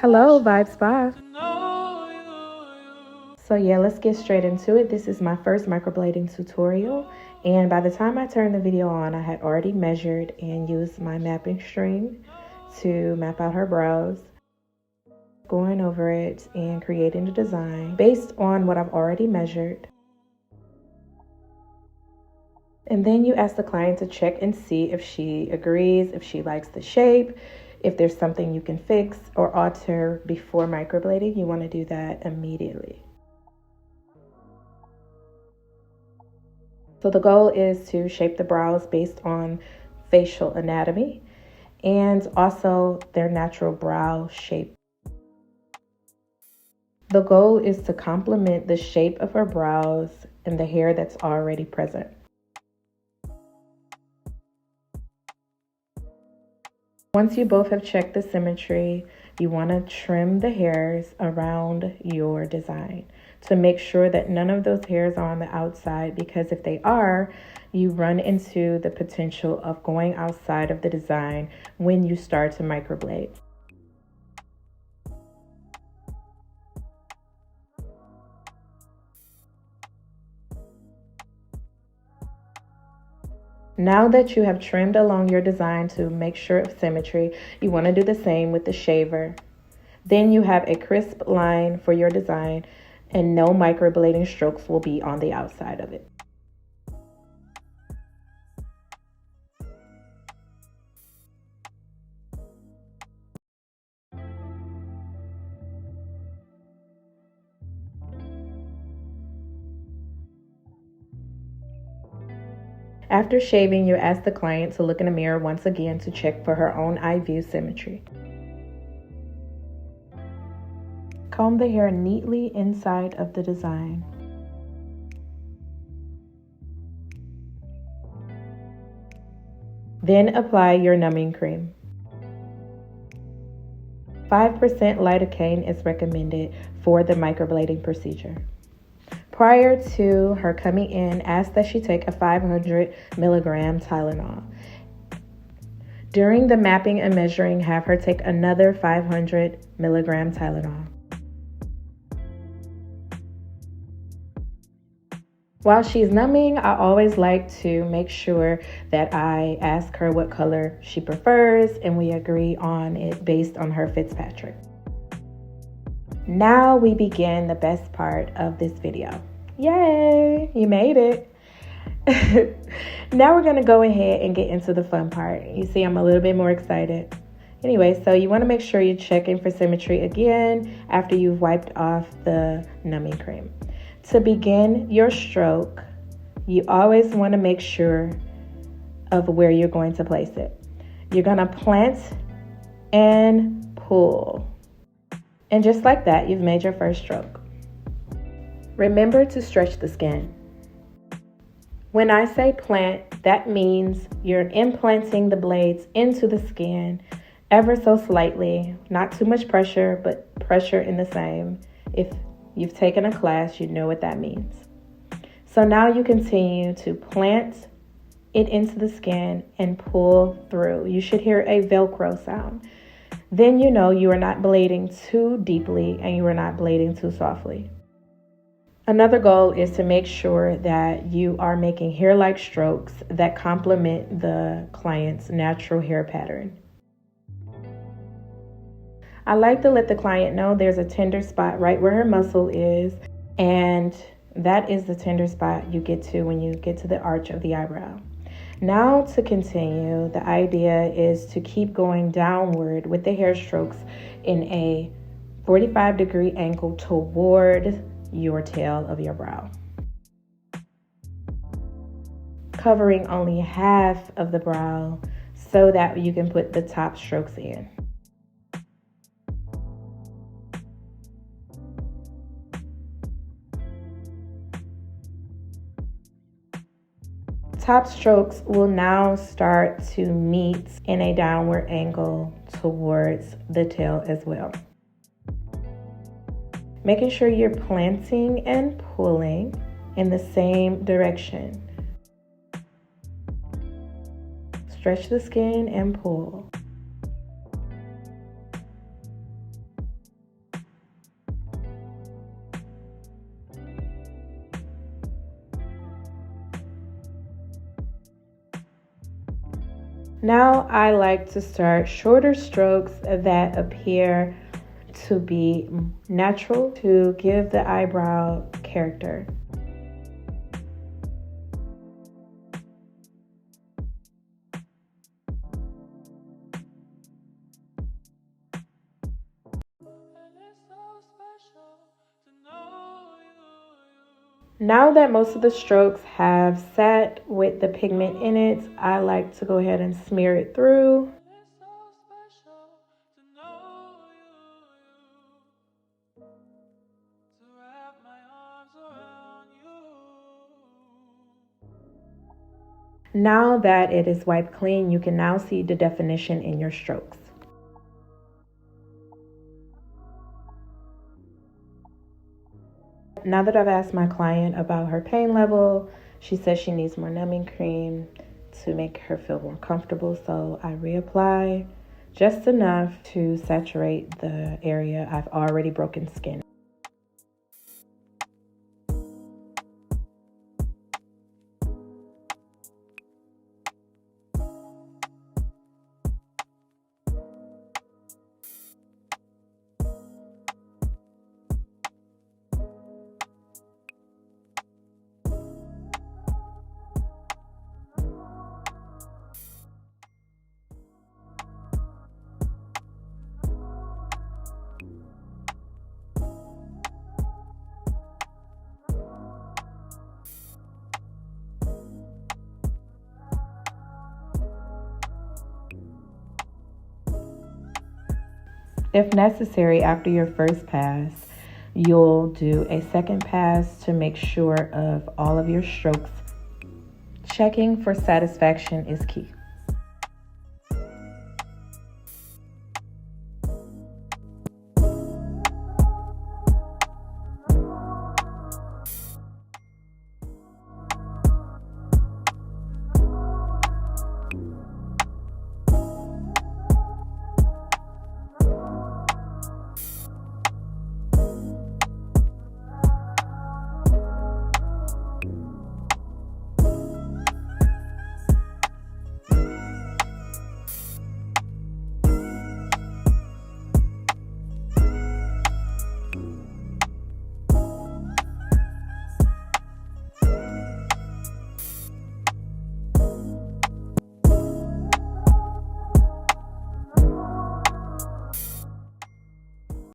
Hello, Vibe Spa. So yeah, let's get straight into it. This is my first microblading tutorial, and by the time I turned the video on, I had already measured and used my mapping string to map out her brows, going over it and creating a design based on what I've already measured. And then you ask the client to check and see if she agrees, if she likes the shape, if there's something you can fix or alter before microblading. You want to do that immediately. So the goal is to shape the brows based on facial anatomy and also their natural brow shape. The goal is to complement the shape of her brows and the hair that's already present. Once you both have checked the symmetry, you want to trim the hairs around your design to make sure that none of those hairs are on the outside, because if they are, you run into the potential of going outside of the design when you start to microblade. Now that you have trimmed along your design to make sure of symmetry, you want to do the same with the shaver. Then you have a crisp line for your design and no microblading strokes will be on the outside of it. After shaving, you ask the client to look in the mirror once again to check for her own eye view symmetry. Comb the hair neatly inside of the design. Then apply your numbing cream. 5% lidocaine is recommended for the microblading procedure. Prior to her coming in, ask that she take a 500 milligram Tylenol. During the mapping and measuring, have her take another 500 milligram Tylenol. While she's numbing, I always like to make sure that I ask her what color she prefers and we agree on it based on her Fitzpatrick. Now we begin the best part of this video. Yay, you made it. Now we're gonna go ahead and get into the fun part. You see, I'm a little bit more excited. Anyway, so you wanna make sure you're checking for symmetry again after you've wiped off the numbing cream. To begin your stroke, you always wanna make sure of where you're going to place it. You're gonna plant and pull. And just like that, you've made your first stroke. Remember to stretch the skin. When I say plant, that means you're implanting the blades into the skin ever so slightly. Not too much pressure, but pressure in the same. If you've taken a class, you know what that means. So now you continue to plant it into the skin and pull through. You should hear a Velcro sound. Then you know you are not blading too deeply and you are not blading too softly. Another goal is to make sure that you are making hair-like strokes that complement the client's natural hair pattern. I like to let the client know there's a tender spot right where her muscle is, and that is the tender spot you get to when you get to the arch of the eyebrow. Now to continue, the idea is to keep going downward with the hair strokes in a 45-degree angle toward your tail of your brow, covering only half of the brow so that you can put the top strokes in. Top strokes will now start to meet in a downward angle towards the tail as well. Making sure you're planting and pulling in the same direction. Stretch the skin and pull. Now I like to start shorter strokes that appear to be natural to give the eyebrow character. Now that most of the strokes have sat with the pigment in it, I like to go ahead and smear it through. Now that it is wiped clean, you can now see the definition in your strokes. Now that I've asked my client about her pain level, she says she needs more numbing cream to make her feel more comfortable. So I reapply just enough to saturate the area I've already broken skin. If necessary, after your first pass, you'll do a second pass to make sure of all of your strokes. Checking for satisfaction is key.